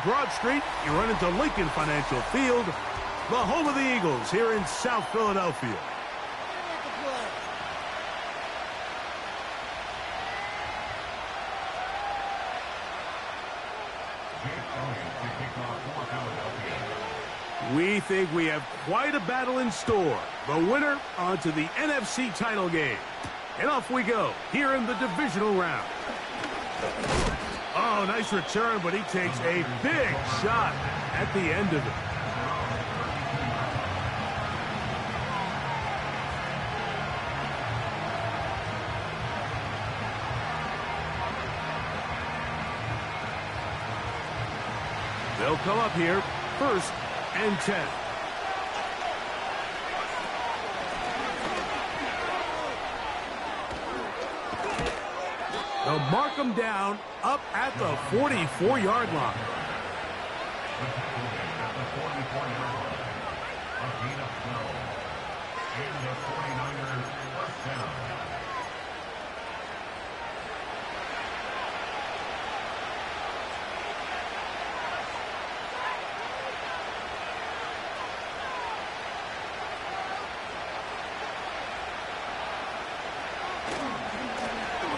Broad Street, you run into Lincoln Financial Field, the home of the Eagles here in South Philadelphia. We think we have quite a battle in store. The winner onto the NFC title game. And off we go here in the divisional round. Oh, nice return, but he takes a big shot at the end of it. They'll come up here, 1st and 10. They'll mark them down up at the 44-yard line.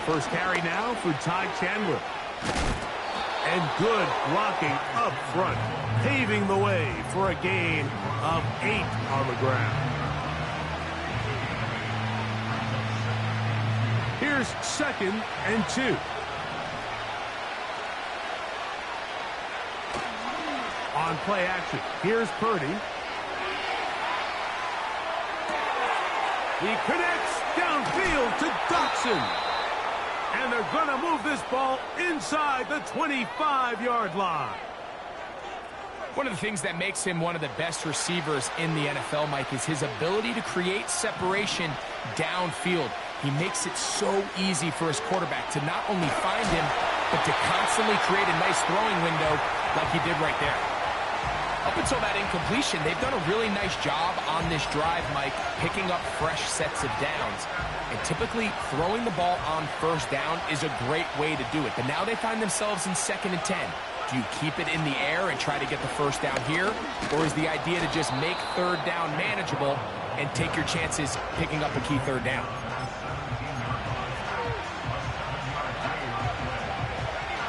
First carry now for Ty Chandler. And good blocking up front, paving the way for a gain of 8 on the ground. Here's 2nd and 2. On play action, here's Purdy. He connects downfield to Dotson. And they're going to move this ball inside the 25-yard line. One of the things that makes him one of the best receivers in the NFL, Mike, is his ability to create separation downfield. He makes it so easy for his quarterback to not only find him, but to constantly create a nice throwing window like he did right there. Up until that incompletion, they've done a really nice job on this drive, Mike, picking up fresh sets of downs. And typically, throwing the ball on 1st down is a great way to do it. But now they find themselves in 2nd and 10. Do you keep it in the air and try to get the 1st down here? Or is the idea to just make 3rd down manageable and take your chances picking up a key 3rd down?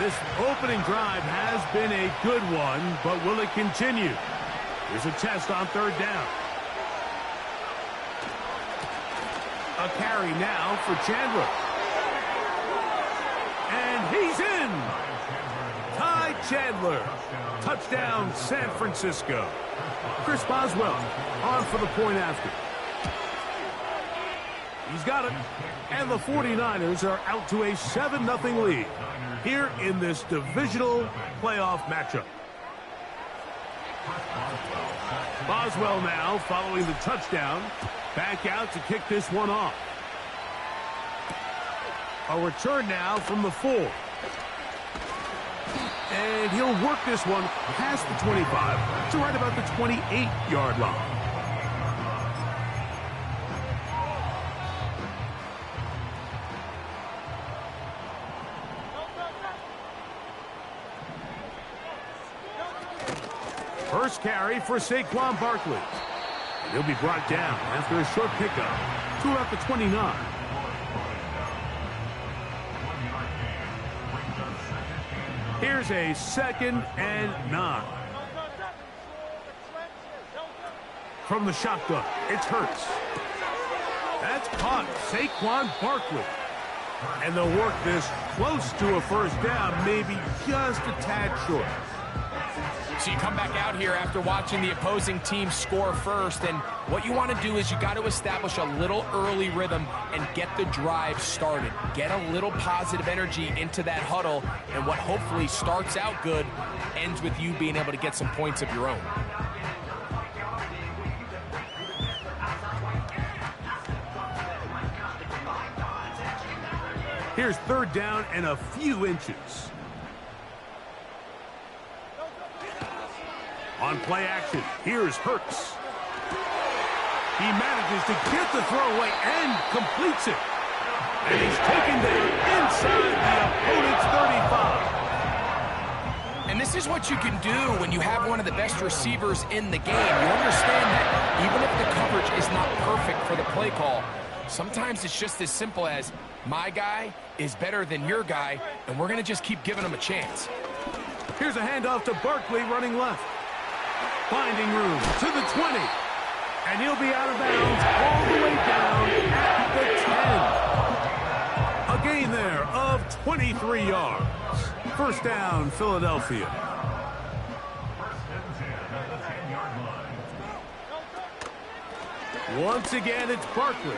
This opening drive has been a good one, but will it continue? Here's a test on 3rd down. A carry now for Chandler. And he's in! Ty Chandler. Touchdown, San Francisco. Chris Boswell on for the point after. He's got it. And the 49ers are out to a 7-0 lead here in this divisional playoff matchup. Boswell now following the touchdown. Back out to kick this one off. A return now from the 4. And he'll work this one past the 25 to right about the 28-yard line. First carry for Saquon Barkley. And he'll be brought down after a short pickup to about the 29. Here's a 2nd and 9. From the shotgun, it's Hurts. That's caught, Saquon Barkley. And they'll work this close to a 1st down, maybe just a tad short. So you come back out here after watching the opposing team score first, and what you want to do is you got to establish a little early rhythm and get the drive started. Get a little positive energy into that huddle, and what hopefully starts out good ends with you being able to get some points of your own. Here's 3rd down and a few inches. On play action, here's Hurts. He manages to get the throw away and completes it. And he's taken down inside the opponent's 35. And this is what you can do when you have one of the best receivers in the game. You understand that even if the coverage is not perfect for the play call, sometimes it's just as simple as my guy is better than your guy, and we're going to just keep giving him a chance. Here's a handoff to Barkley running left. Finding room to the 20. And he'll be out of bounds all the way down at the 10. A gain there of 23 yards. First down, Philadelphia. Once again, it's Barkley.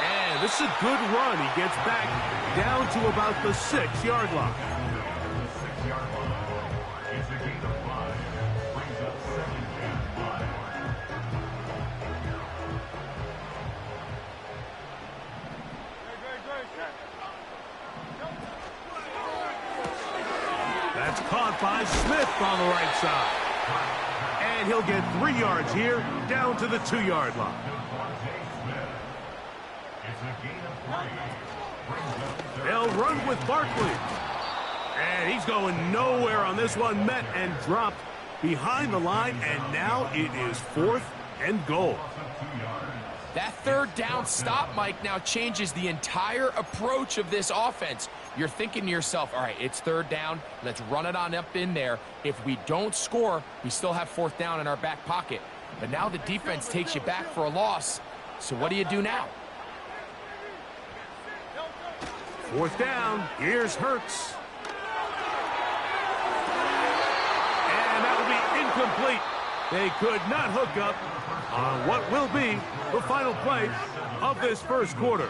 And this is a good run. He gets back down to about the 6-yard line. That's caught by Smith on the right side. And he'll get 3 yards here, down to the 2-yard line. They'll run with Barkley. And he's going nowhere on this one. Met and dropped behind the line, and now it is 4th and goal. That third down stop, Mike, now changes the entire approach of this offense. You're thinking to yourself, all right, it's 3rd down. Let's run it on up in there. If we don't score, we still have 4th down in our back pocket. But now the defense takes you back for a loss. So what do you do now? 4th down. Here's Hurts. And that will be incomplete. They could not hook up on what will be the final play of this first quarter.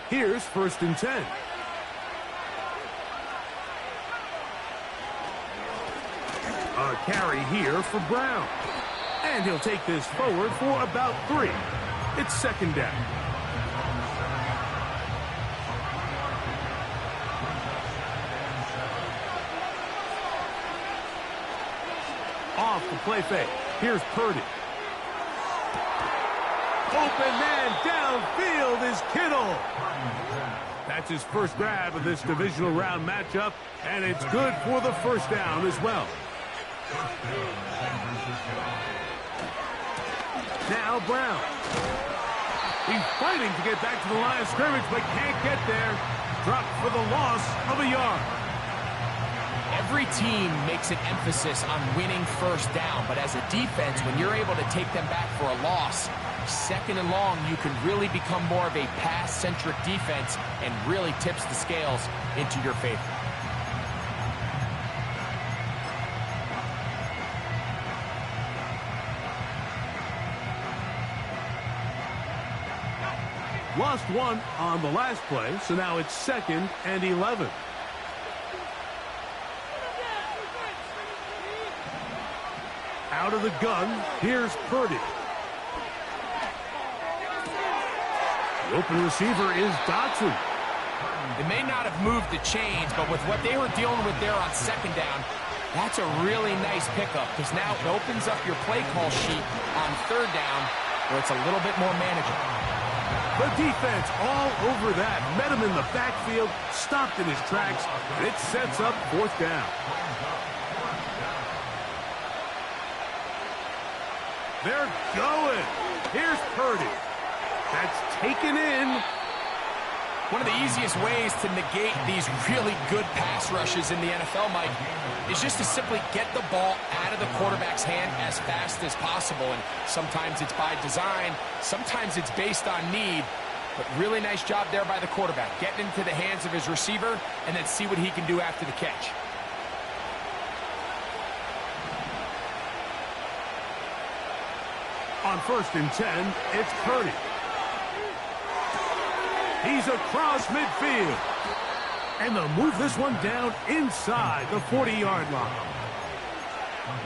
Here's 1st and 10. A carry here for Brown. And he'll take this forward for about 3. It's 2nd down. Off the play fake. Here's Purdy. Open man downfield is Kittle. That's his first grab of this divisional round matchup, and it's good for the 1st down as well. Now Brown. He's fighting to get back to the line of scrimmage, but can't get there. Dropped for the loss of a yard. Every team makes an emphasis on winning 1st down, but as a defense, when you're able to take them back for a loss, 2nd and long, you can really become more of a pass-centric defense and really tips the scales into your favor. Lost 1 on the last play, so now it's 2nd and 11. Out of the gun, here's Purdy. The open receiver is Dotson. They may not have moved the chains, but with what they were dealing with there on 2nd down, that's a really nice pickup because now it opens up your play call sheet on 3rd down where it's a little bit more manageable. The defense all over that. Met him in the backfield, stopped in his tracks, and it sets up 4th down. They're going. Here's Purdy. That's taken in. One of the easiest ways to negate these really good pass rushes in the NFL, Mike, is just to simply get the ball out of the quarterback's hand as fast as possible. And sometimes it's by design, sometimes it's based on need. But really nice job there by the quarterback, getting into the hands of his receiver and then see what he can do after the catch. On 1st and 10, it's Purdy. He's across midfield. And they'll move this one down inside the 40-yard line.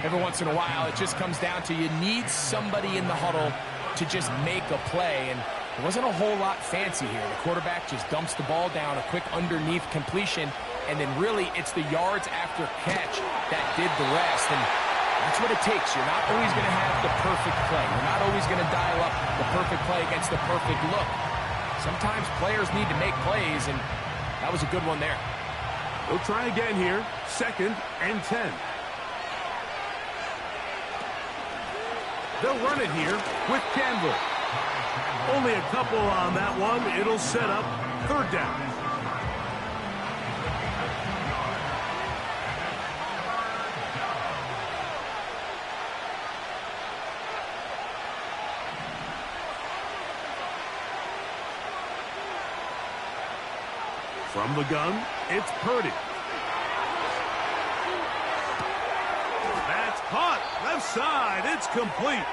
Every once in a while, it just comes down to you need somebody in the huddle to just make a play. And there wasn't a whole lot fancy here. The quarterback just dumps the ball down, a quick underneath completion, and then really it's the yards after catch that did the rest. And That's what it takes. You're not always going to have the perfect play. You're not always going to dial up the perfect play against the perfect look. Sometimes players need to make plays, and that was a good one there. They'll try again here. 2nd and 10. They'll run it here with Chandler. Only a couple on that one. It'll set up 3rd down. From the gun, it's Purdy. That's caught. Left side. It's complete.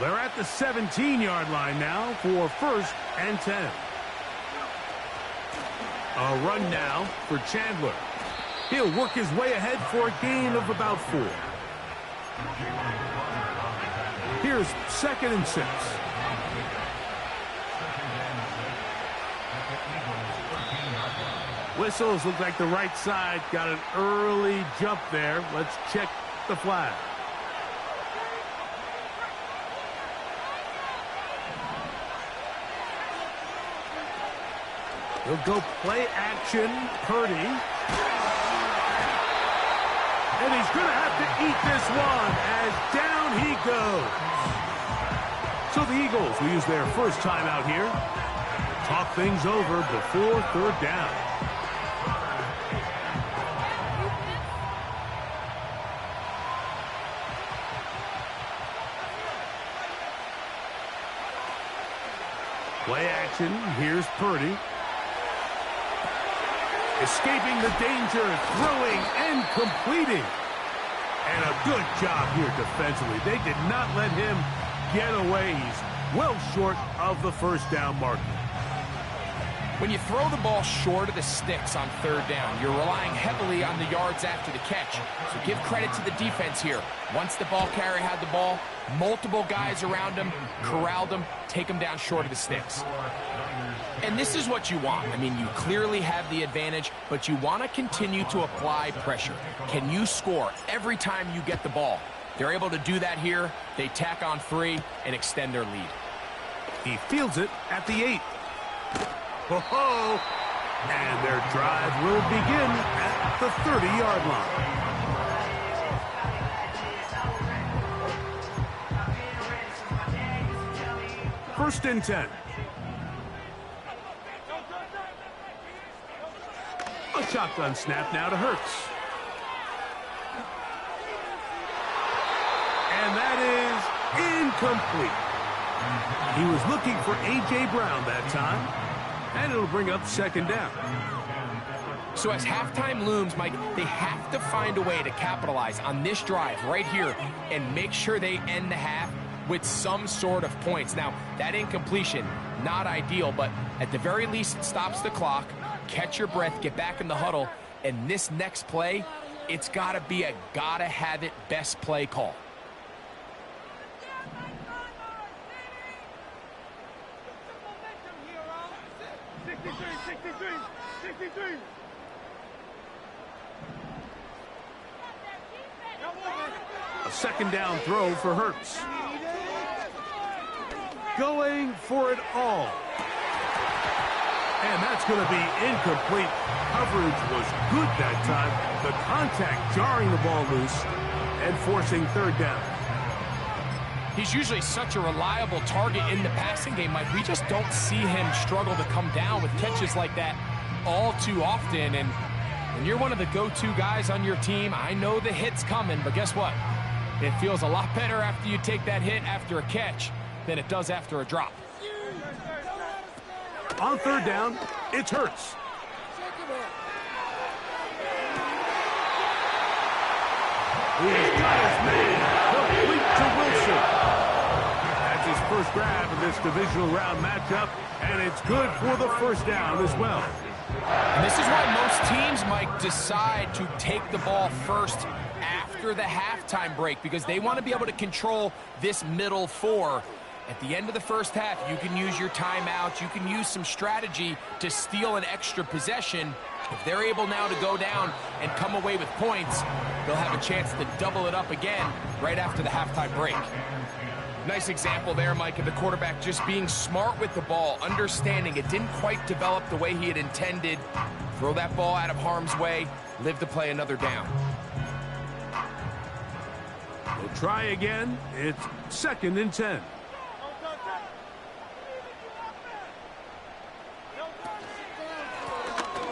They're at the 17-yard line now for 1st and 10. A run now for Chandler. He'll work his way ahead for a gain of about 4. Here's 2nd and 6. Whistles look like the right side got an early jump there. Let's check the flag. He'll go play action, Purdy. And he's going to have to eat this one as down he goes. So the Eagles will use their first timeout here. Talk things over before 3rd down. Play action, here's Purdy. Escaping the danger, throwing and completing. And a good job here defensively. They did not let him get away. He's well short of the 1st down marker. When you throw the ball short of the sticks on 3rd down, you're relying heavily on the yards after the catch. So give credit to the defense here. Once the ball carrier had the ball, multiple guys around him, corralled him, take him down short of the sticks. And this is what you want. I mean, you clearly have the advantage, but you want to continue to apply pressure. Can you score every time you get the ball? They're able to do that here. They tack on 3 and extend their lead. He fields it at the 8. Ho-ho! And their drive will begin at the 30-yard line. 1st and 10. A shotgun snap now to Hurts. And that is incomplete. He was looking for A.J. Brown that time. And it'll bring up 2nd down. So as halftime looms, Mike, they have to find a way to capitalize on this drive right here and make sure they end the half with some sort of points. Now, that incompletion, not ideal, but at the very least, it stops the clock. Catch your breath, get back in the huddle, and this next play, it's got to be a gotta-have-it best play call. A 2nd down throw for Hurts. Going for it all. And that's going to be incomplete. Coverage was good that time. The contact jarring the ball loose and forcing 3rd down. He's usually such a reliable target in the passing game, Mike. We just don't see him struggle to come down with catches like that all too often. And when you're one of the go-to guys on your team, I know the hit's coming, but guess what? It feels a lot better after you take that hit after a catch than it does after a drop. On 3rd down, it's Hurts. He's got his man complete to Wilson. That's his first grab in this divisional round matchup, and it's good for the 1st down as well. And this is why most teams, Mike, decide to take the ball first after after the halftime break because they want to be able to control this middle four. At the end of the first half, you can use your timeout. You can use some strategy to steal an extra possession. If they're able now to go down and come away with points, they'll have a chance to double it up again right after the halftime break. Nice example there, Mike, of the quarterback just being smart with the ball, understanding it didn't quite develop the way he had intended. Throw that ball out of harm's way, live to play another down. We'll try again. It's 2nd and 10.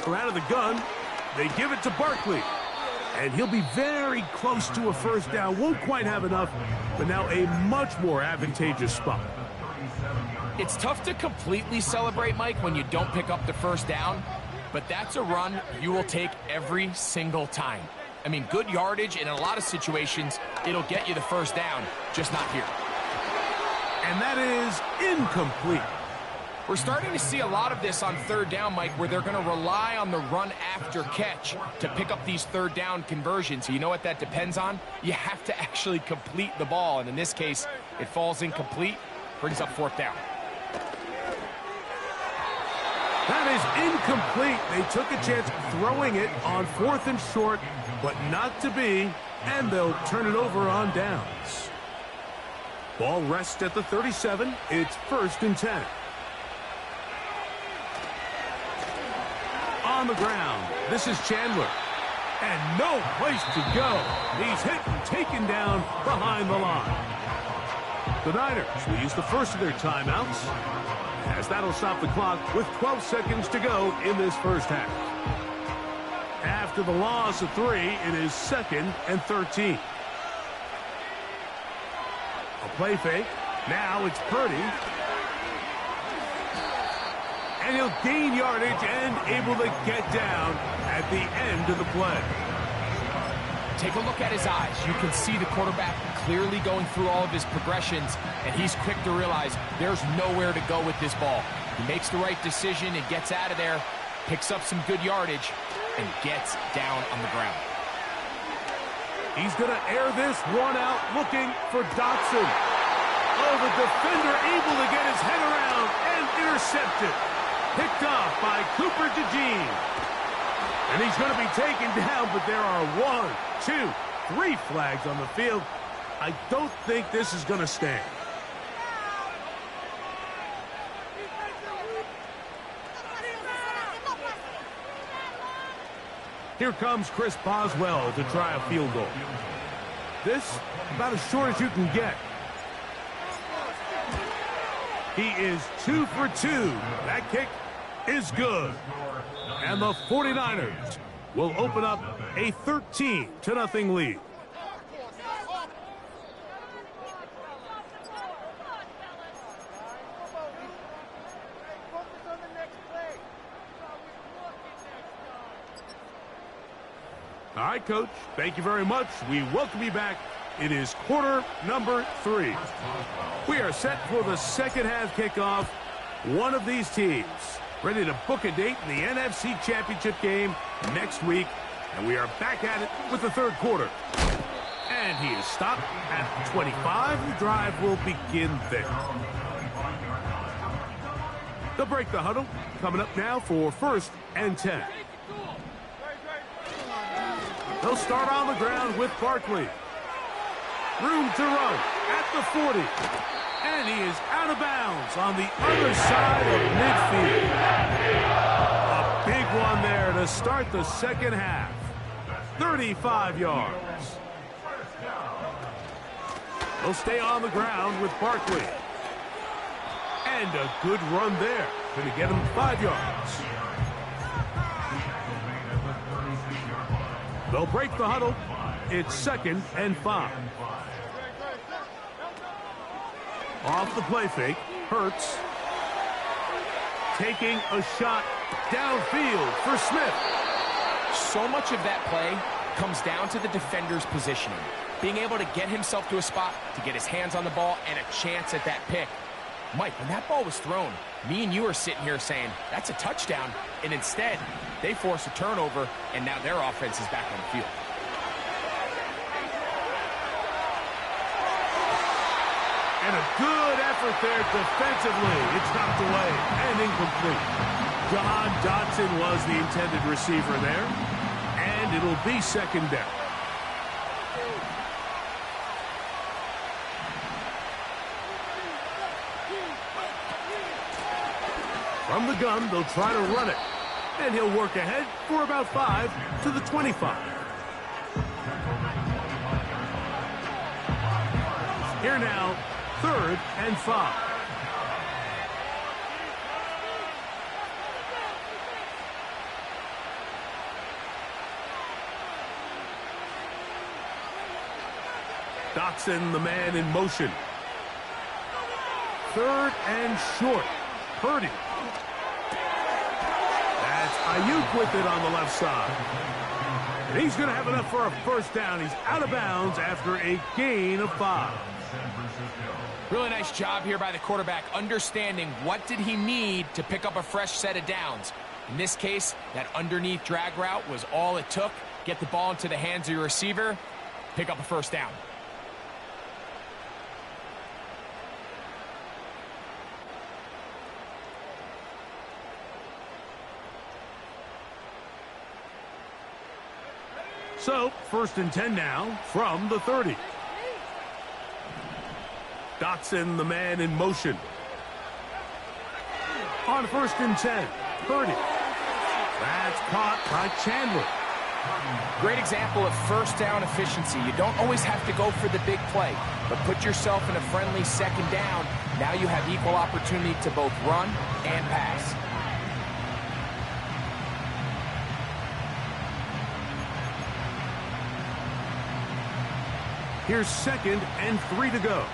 From out of the gun, they give it to Barkley. And he'll be very close to a first down. Won't quite have enough, but now a much more advantageous spot. It's tough to completely celebrate, Mike, when you don't pick up the first down, but that's a run you will take every single time. I mean, good yardage, and in a lot of situations, it'll get you the first down, just not here. And that is incomplete. We're starting to see a lot of this on 3rd down, Mike, where they're going to rely on the run after catch to pick up these 3rd down conversions. You know what that depends on? You have to actually complete the ball, and in this case, it falls incomplete, brings up 4th down. That is incomplete. They took a chance throwing it on 4th and short, but not to be, and they'll turn it over on downs. Ball rests at the 37. It's 1st and 10. On the ground, this is Chandler. And no place to go. He's hit and taken down behind the line. The Niners will use the first of their timeouts, as that'll stop the clock with 12 seconds to go in this first half. After the loss of 3, it is 2nd and 13. A play fake. Now it's Purdy. And he'll gain yardage and able to get down at the end of the play. Take a look at his eyes. You can see the quarterback clearly going through all of his progressions, and he's quick to realize there's nowhere to go with this ball. He makes the right decision and gets out of there, picks up some good yardage, and gets down on the ground. He's going to air this one out, looking for Dotson. Oh, the defender able to get his head around and intercept it. Picked off by Cooper DeJean. And he's going to be taken down, but there are 1, 2, 3 flags on the field. I don't think this is going to stand. Here comes Chris Boswell to try a field goal. This, about as short as you can get. He is 2 for 2. That kick is good. And the 49ers will open up a 13-0 lead. All right, Coach, thank you very much. We welcome you back. It is quarter number 3. We are set for the second half kickoff. One of these teams ready to book a date in the NFC Championship game next week. And we are back at it with the third quarter. And he is stopped at 25. The drive will begin there. They'll break the huddle. Coming up now for 1st and 10. They'll start on the ground with Barkley. Room to run at the 40. And he is out of bounds on the other side of midfield. A big one there to start the second half. 35 yards. They'll stay on the ground with Barkley. And a good run there. Going to get him 5 yards. They'll break the huddle. It's 2nd and 5. Off the play fake, Hurts. Taking a shot downfield for Smith. So much of that play comes down to the defender's positioning. Being able to get himself to a spot, to get his hands on the ball, and a chance at that pick. Mike, when that ball was thrown, me and you are sitting here saying, that's a touchdown. And instead, they force a turnover, and now their offense is back on the field. And a good effort there defensively. It's knocked away and incomplete. John Dotson was the intended receiver there. And it'll be second down. From the gun, they'll try to run it. And he'll work ahead for about 5 to the 25. Here now, 3rd and 5. Dotson, the man in motion. 3rd and short. Purdy. That's Ayuk with it on the left side. And he's going to have enough for a first down. He's out of bounds after a gain of 5. Really nice job here by the quarterback, understanding what did he need to pick up a fresh set of downs. In this case, that underneath drag route was all it took. Get the ball into the hands of your receiver, pick up a first down. So, 1st and 10 now from the 30. Dotson, the man in motion. On 1st and 10, Purdy. That's caught by Chandler. Great example of first down efficiency. You don't always have to go for the big play, but put yourself in a friendly second down. Now you have equal opportunity to both run and pass. Here's 2nd and 3 to go.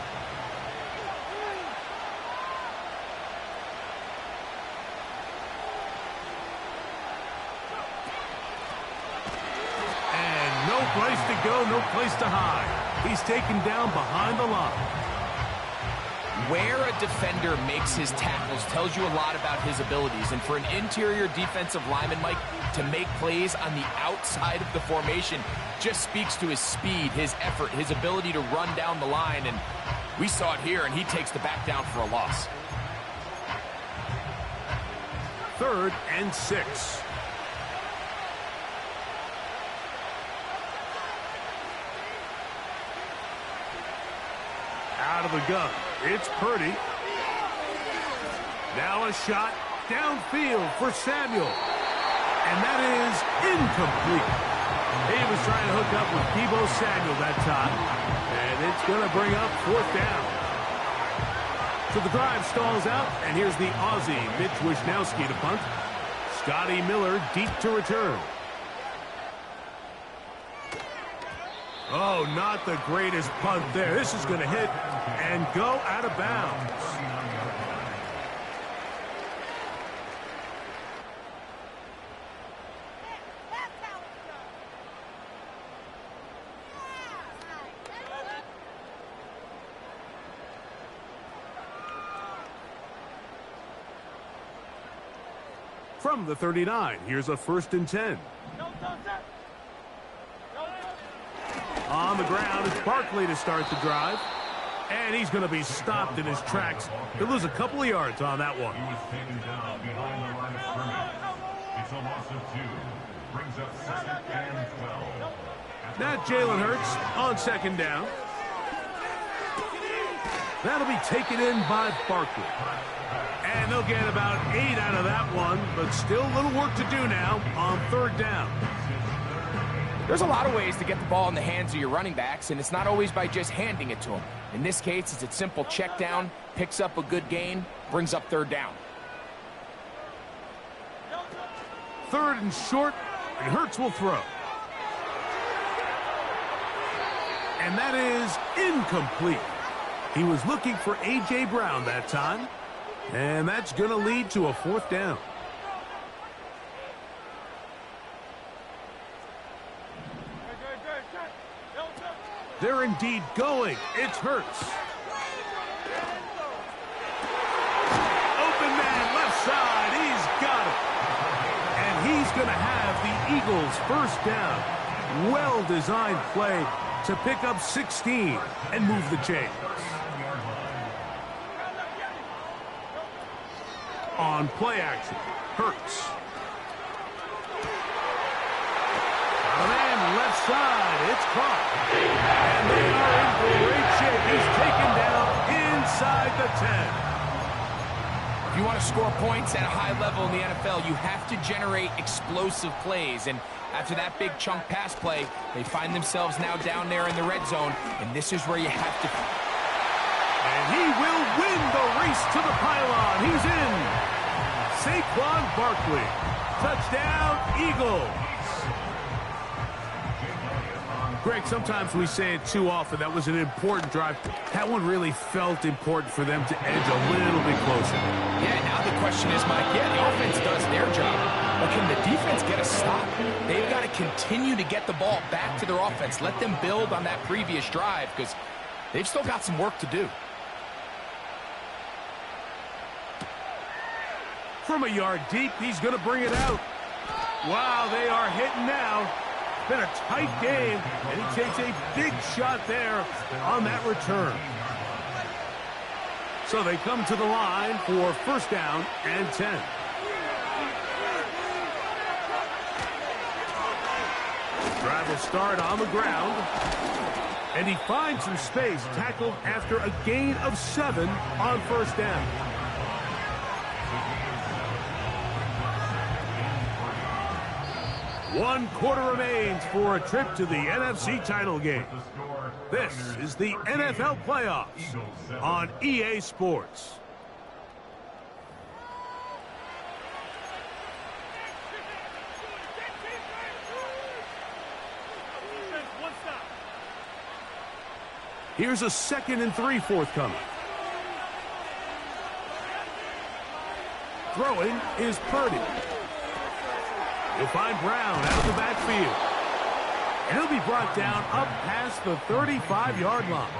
And no place to go, no place to hide. He's taken down behind the line. Where a defender makes his tackles tells you a lot about his abilities. And for an interior defensive lineman, Mike, to make plays on the outside of the formation just speaks to his speed, his effort, his ability to run down the line. And we saw it here, and he takes the back down for a loss. 3rd and 6. Out of the gun. It's Purdy. Now a shot downfield for Samuel. And that is incomplete. He was trying to hook up with Deebo Samuel that time. And it's going to bring up 4th down. So the drive stalls out. And here's the Aussie, Mitch Wishnowsky to punt. Scotty Miller deep to return. Oh, not the greatest punt there. This is going to hit and go out of bounds. From the 39, here's a 1st and 10. On the ground, it's Barkley to start the drive. And he's going to be stopped in his tracks. He'll lose a couple of yards on that one. He was taken down behind the line of scrimmage. It's a loss of 2. Brings up 2nd and 12. Now Jalen Hurts on 2nd down. That'll be taken in by Barkley. And they'll get about 8 out of that one, but still a little work to do now on 3rd down. There's a lot of ways to get the ball in the hands of your running backs, and it's not always by just handing it to them. In this case, it's a simple check down, picks up a good gain, brings up 3rd down. 3rd and short, and Hurts will throw. And that is incomplete. He was looking for A.J. Brown that time, and that's going to lead to a 4th down. They're indeed going. It's Hurts. Open man, left side. He's got it. And he's going to have the Eagles' first down. Well-designed play to pick up 16 and move the chains. on play action. Hurts. The man left side. It's caught. And they are in great shape. He's taken down inside the 10. If you want to score points at a high level in the NFL, you have to generate explosive plays. And after that big chunk pass play, they find themselves now down there in the red zone. And this is where you have to... And he will win the race to the pylon. He's in. Saquon Barkley. Touchdown, Eagles. Greg, sometimes we say it too often. That was an important drive. That one really felt important for them to edge a little bit closer. Yeah, now the question is, Mike, the offense does their job, but can the defense get a stop? They've got to continue to get the ball back to their offense. Let them build on that previous drive because they've still got some work to do. From a yard deep, he's going to bring it out. Wow, they are hitting now. It's been a tight game, and he takes a big shot there on that return. So they come to the line for first down and 10. Drive will start on the ground. And he finds some space, tackled after a gain of 7 on first down. One quarter remains for a trip to the NFC title game. This is the NFL playoffs on EA Sports. Here's a 2nd and 3 forthcoming. Throwing is Purdy. He'll find Brown out of the backfield. And he'll be brought down up past the 35-yard line.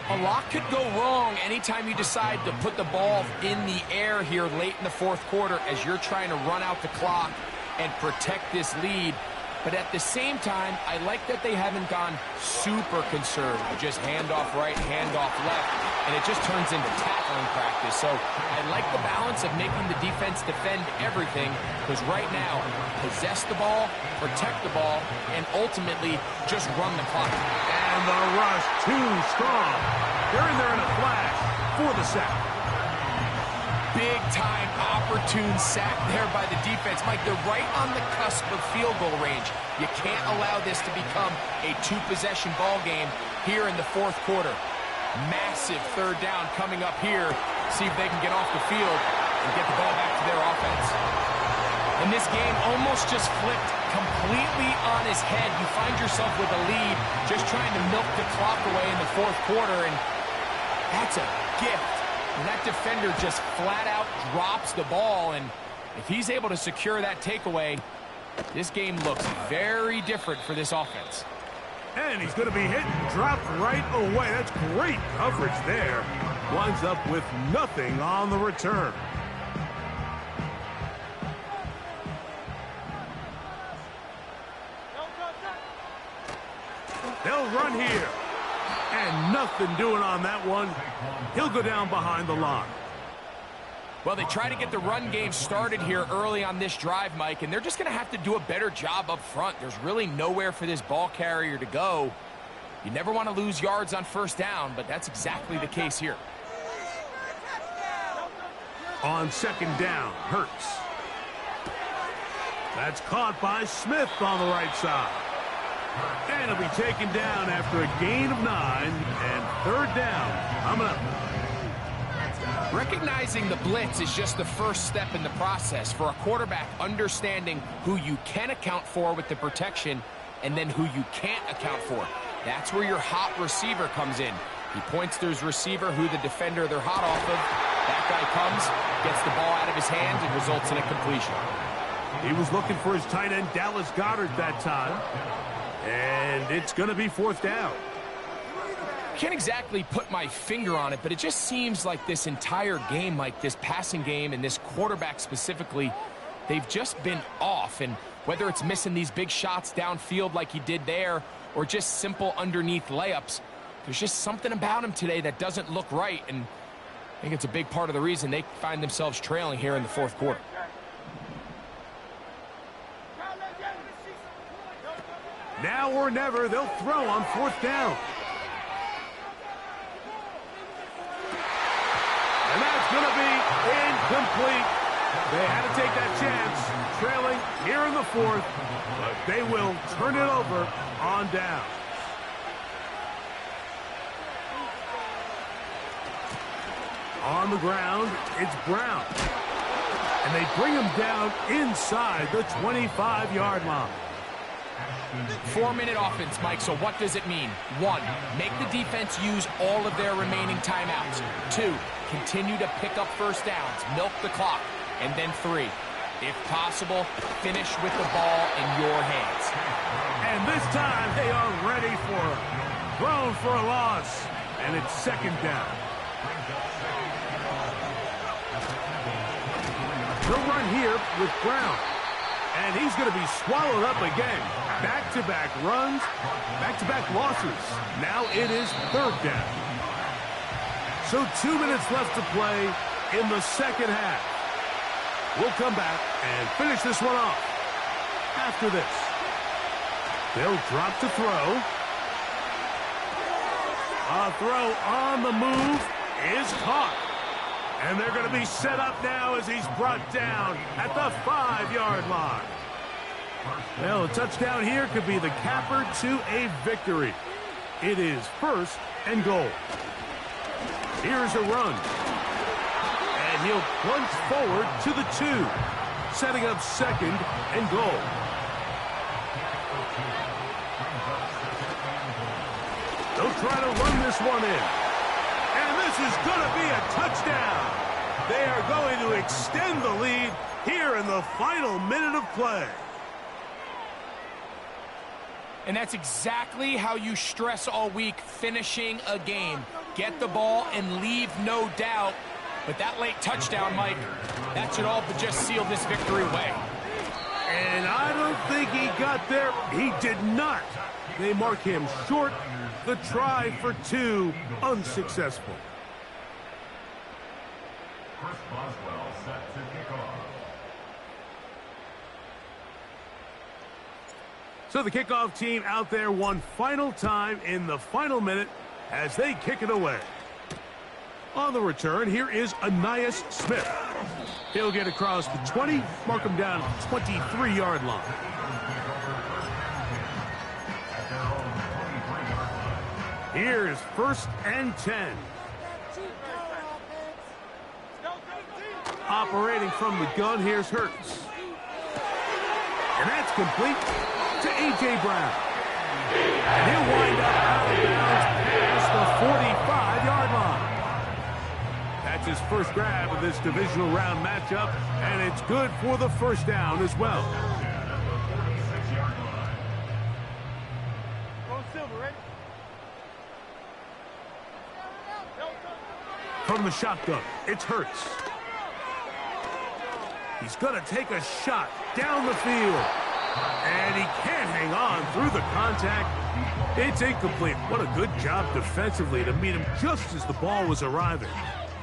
A lot could go wrong anytime you decide to put the ball in the air here late in the fourth quarter as you're trying to run out the clock and protect this lead. But at the same time, I like that they haven't gone super conservative. Just handoff right, handoff left, and it just turns into tackling practice. So I like the balance of making the defense defend everything, because right now, possess the ball, protect the ball, and ultimately just run the clock. And the rush too strong. They're in there in a flash for the sack. Big-time opportune sack there by the defense. Mike, they're right on the cusp of field goal range. You can't allow this to become a two-possession ball game here in the fourth quarter. Massive third down coming up here. See if they can get off the field and get the ball back to their offense. And this game almost just flipped completely on his head. You find yourself with a lead, just trying to milk the clock away in the fourth quarter, and that's a gift. And that defender just flat out drops the ball, and if he's able to secure that takeaway, this game looks very different for this offense. And he's going to be hit and dropped right away. That's great coverage there. Winds up with nothing on the return. They'll run here. And nothing doing on that one. He'll go down behind the line. Well, they try to get the run game started here early on this drive, Mike, and they're just going to have to do a better job up front. There's really nowhere for this ball carrier to go. You never want to lose yards on first down, but that's exactly the case here. On second down, Hurts. That's caught by Smith on the right side. And he'll be taken down after a gain of 9, and third down coming up. Recognizing the blitz is just the first step in the process for a quarterback, understanding who you can account for with the protection and then who you can't account for. That's where your hot receiver comes in. He points to his receiver, who the defender they're hot off of. That guy comes, gets the ball out of his hands, and results in a completion. He was looking for his tight end, Dallas Goedert, that time. And it's going to be fourth down. Can't exactly put my finger on it, but it just seems like this entire game, like this passing game and this quarterback specifically, they've just been off. And whether it's missing these big shots downfield like he did there or just simple underneath layups, there's just something about him today that doesn't look right. And I think it's a big part of the reason they find themselves trailing here in the fourth quarter. Now or never, they'll throw on fourth down. And that's going to be incomplete. They had to take that chance, trailing here in the fourth, but they will turn it over on down. On the ground, it's Brown. And they bring him down inside the 25-yard line. 4-minute offense, Mike, so what does it mean? 1, make the defense use all of their remaining timeouts. 2, continue to pick up first downs, milk the clock. And then 3, if possible, finish with the ball in your hands. And this time they are ready for it. Thrown for a loss, and it's second down. The run here with Brown. And he's going to be swallowed up again. Back-to-back runs, back-to-back losses. Now it is third down. So 2 minutes left to play in the second half. We'll come back and finish this one off after this. They'll drop to throw. A throw on the move is caught. And they're going to be set up now as he's brought down at the 5-yard line. Well, a touchdown here could be the capper to a victory. It is first and goal. Here's a run. And he'll plunge forward to the 2, setting up second and goal. They'll try to run this one in. And this is going to be a touchdown. They are going to extend the lead here in the final minute of play. And that's exactly how you stress all week, finishing a game. Get the ball and leave no doubt. But that late touchdown, Mike, that should all but just seal this victory away. And I don't think he got there. He did not. They mark him short. The try for 2, unsuccessful. Chris Boswell set to kick off. So the kickoff team out there one final time in the final minute as they kick it away. On the return, here is Anais Smith. He'll get across the 20, mark him down at the 23-yard line. Here's first and 10. Operating from the gun, here's Hurts. And that's complete to A.J. Brown. And he'll wind up out of bounds past the 45-yard line. That's his first grab of this divisional round matchup, and it's good for the first down as well. From the shotgun, it's Hurts. He's going to take a shot down the field. And he can't hang on through the contact. It's incomplete. What a good job defensively to meet him just as the ball was arriving.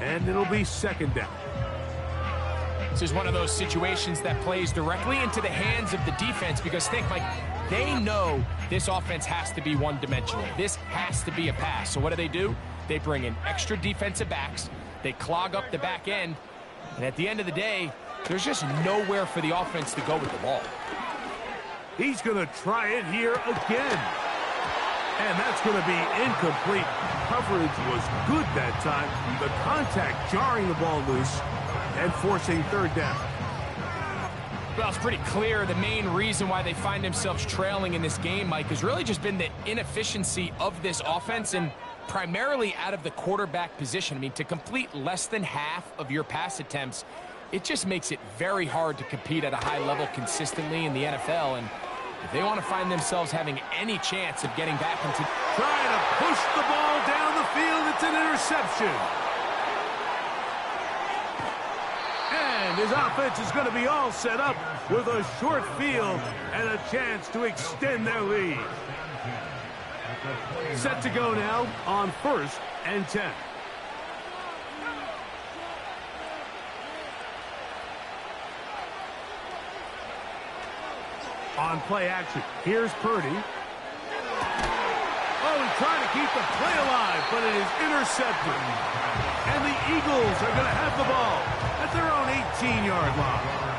And it'll be second down. This is one of those situations that plays directly into the hands of the defense because think, Mike, they know this offense has to be one-dimensional. This has to be a pass. So what do? They bring in extra defensive backs. They clog up the back end. And at the end of the day, there's just nowhere for the offense to go with the ball. He's going to try it here again. And that's going to be incomplete. Coverage was good that time. The contact jarring the ball loose and forcing third down. Well, it's pretty clear the main reason why they find themselves trailing in this game, Mike, has really just been the inefficiency of this offense and primarily out of the quarterback position. I mean, to complete less than half of your pass attempts, it just makes it very hard to compete at a high level consistently in the NFL. And if they want to find themselves having any chance of getting back into... Trying to push the ball down the field, it's an interception. And his offense is going to be all set up with a short field and a chance to extend their lead. Set to go now on first and 10. On play action, here's Purdy. Oh, he's trying to keep the play alive, but it is intercepted. And the Eagles are going to have the ball at their own 18-yard line.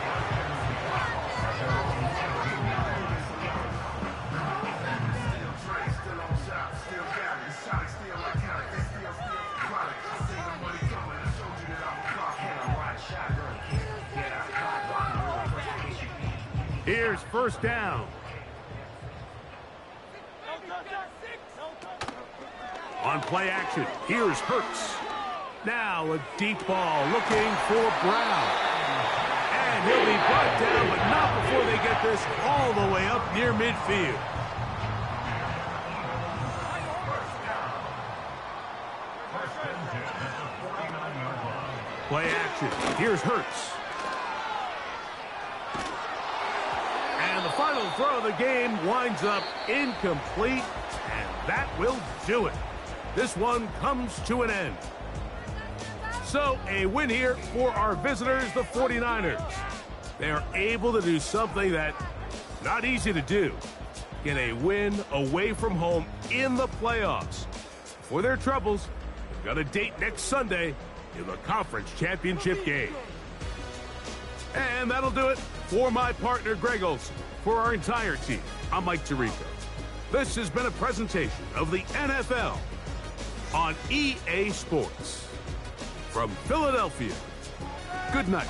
Here's first down. On play action, here's Hurts. Now a deep ball looking for Brown. And he'll be brought down, but not before they get this all the way up near midfield. Play action, here's Hurts. And the final throw of the game winds up incomplete, and that will do it. This one comes to an end. So, a win here for our visitors, the 49ers. They are able to do something that not easy to do. Get a win away from home in the playoffs. For their troubles, they've got a date next Sunday in the conference championship game. And that'll do it for my partner, Greg Olson. For our entire team, I'm Mike Tirico. This has been a presentation of the NFL on EA Sports. From Philadelphia, good night.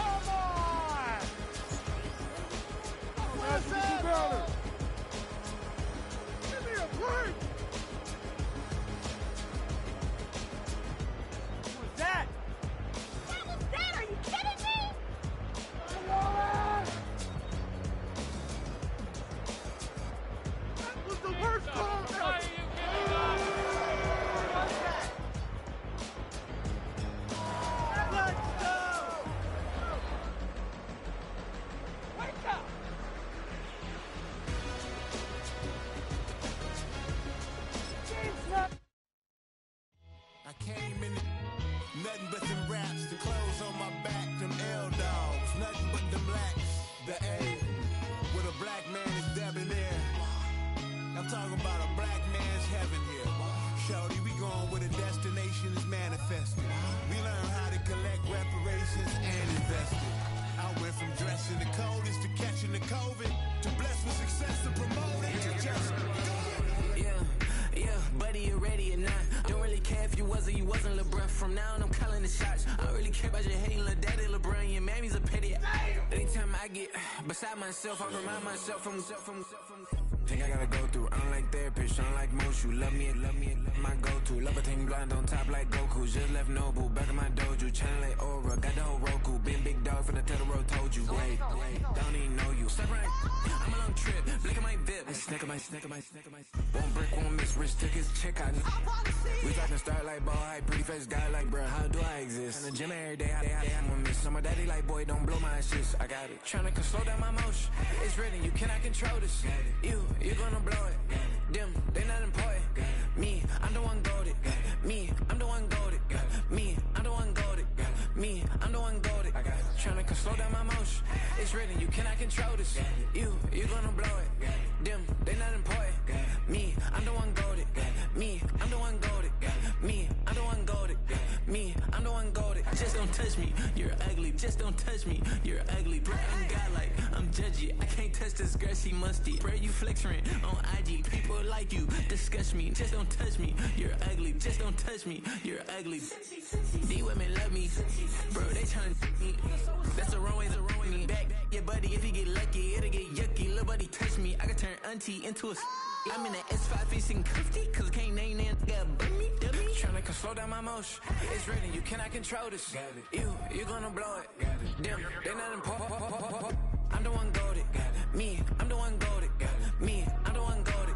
Nothing but them raps, the clothes on my back, them L-dogs. Nothing but them blacks, the A. With a black man is debonair. I'm talking about a black man's heaven here. Shorty, we going where the destination is manifested. We learn how to collect reparations and invest it. I went from dressing the coldest to catching the COVID, to blessed with success and promoting to just do it. Yeah, buddy, you ready or not? Don't really care if you was or you wasn't LeBron. From now on, I'm calling the shots. I don't really care about your hating little daddy LeBron. Your mammy's a pity. Anytime I get beside myself, I remind myself from Think I gotta go through. I don't like therapists, I don't like most. You love me, my go-to. Love a thing blind on top like Goku. Just left Noble, back in my dojo. Channel like Aura, got the whole Roku. Been big dog from the Tether told you. Wait, don't even know you. Step right, I'm a long trip. Look at my VIP. I snack at my. One brick, one miss. Rich took his check out. We talking start like ball high, pretty face guy like, bruh, how do I exist? In the gym every day, I'm gonna miss. My daddy like, boy, don't blow my shit. I got it. Tryna slow down my motion. It's written, you cannot control this. You gonna blow it. Them, they not important. Me, I'm the one goated. Me, I'm the one goated. Me, I'm the one goated. Me, I'm the one goated. Tryna slow down my motion. It's written, you cannot control this. You gonna blow it. Them, they not important. Me, I'm the one goated. Me, I'm the one goated. Me, I'm the one goated. Me, I'm the one goated. Just don't touch me, you're ugly. Just don't touch me, you're ugly. Bro, I'm godlike, I'm judgy. I can't touch this girl, she musty. Bro, you flexing on IG. People like you disgust me. Just don't touch me, you're ugly. Just don't touch me, you're ugly. These women love me, bro, they tryna me. That's the wrong way, back your buddy. If you get lucky, it'll get yucky. Little buddy touch me, I can turn auntie into a I'm in the S5 facing comfy, cause I can't name that dummy. Tryna slow down my motion. It's written, you cannot control this. You gonna blow it. Them, they not important. I'm the one goated. Me, I'm the one goated. Me, I'm the one goated.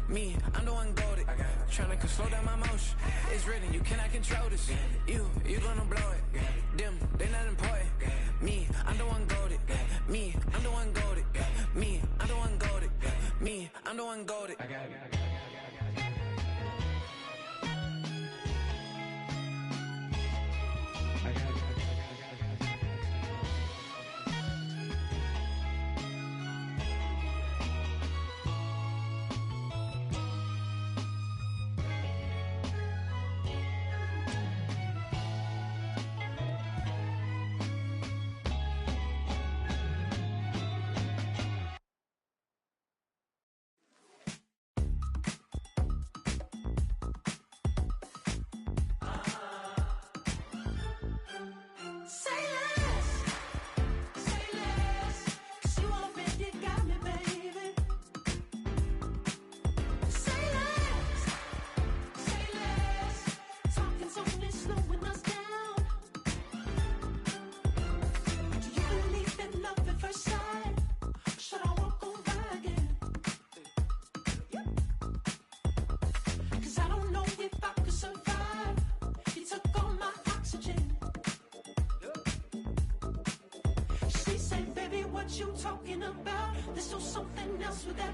Me, I'm the one goated. Tryna slow down my motion. It's written, you cannot control this. You gonna blow it. Them, they not important. Me, I'm the one goated. Me, I'm the one goated. Me, I'm the one goated. Me, I'm the one goated. I got it. what you talking about. There's still something else with that.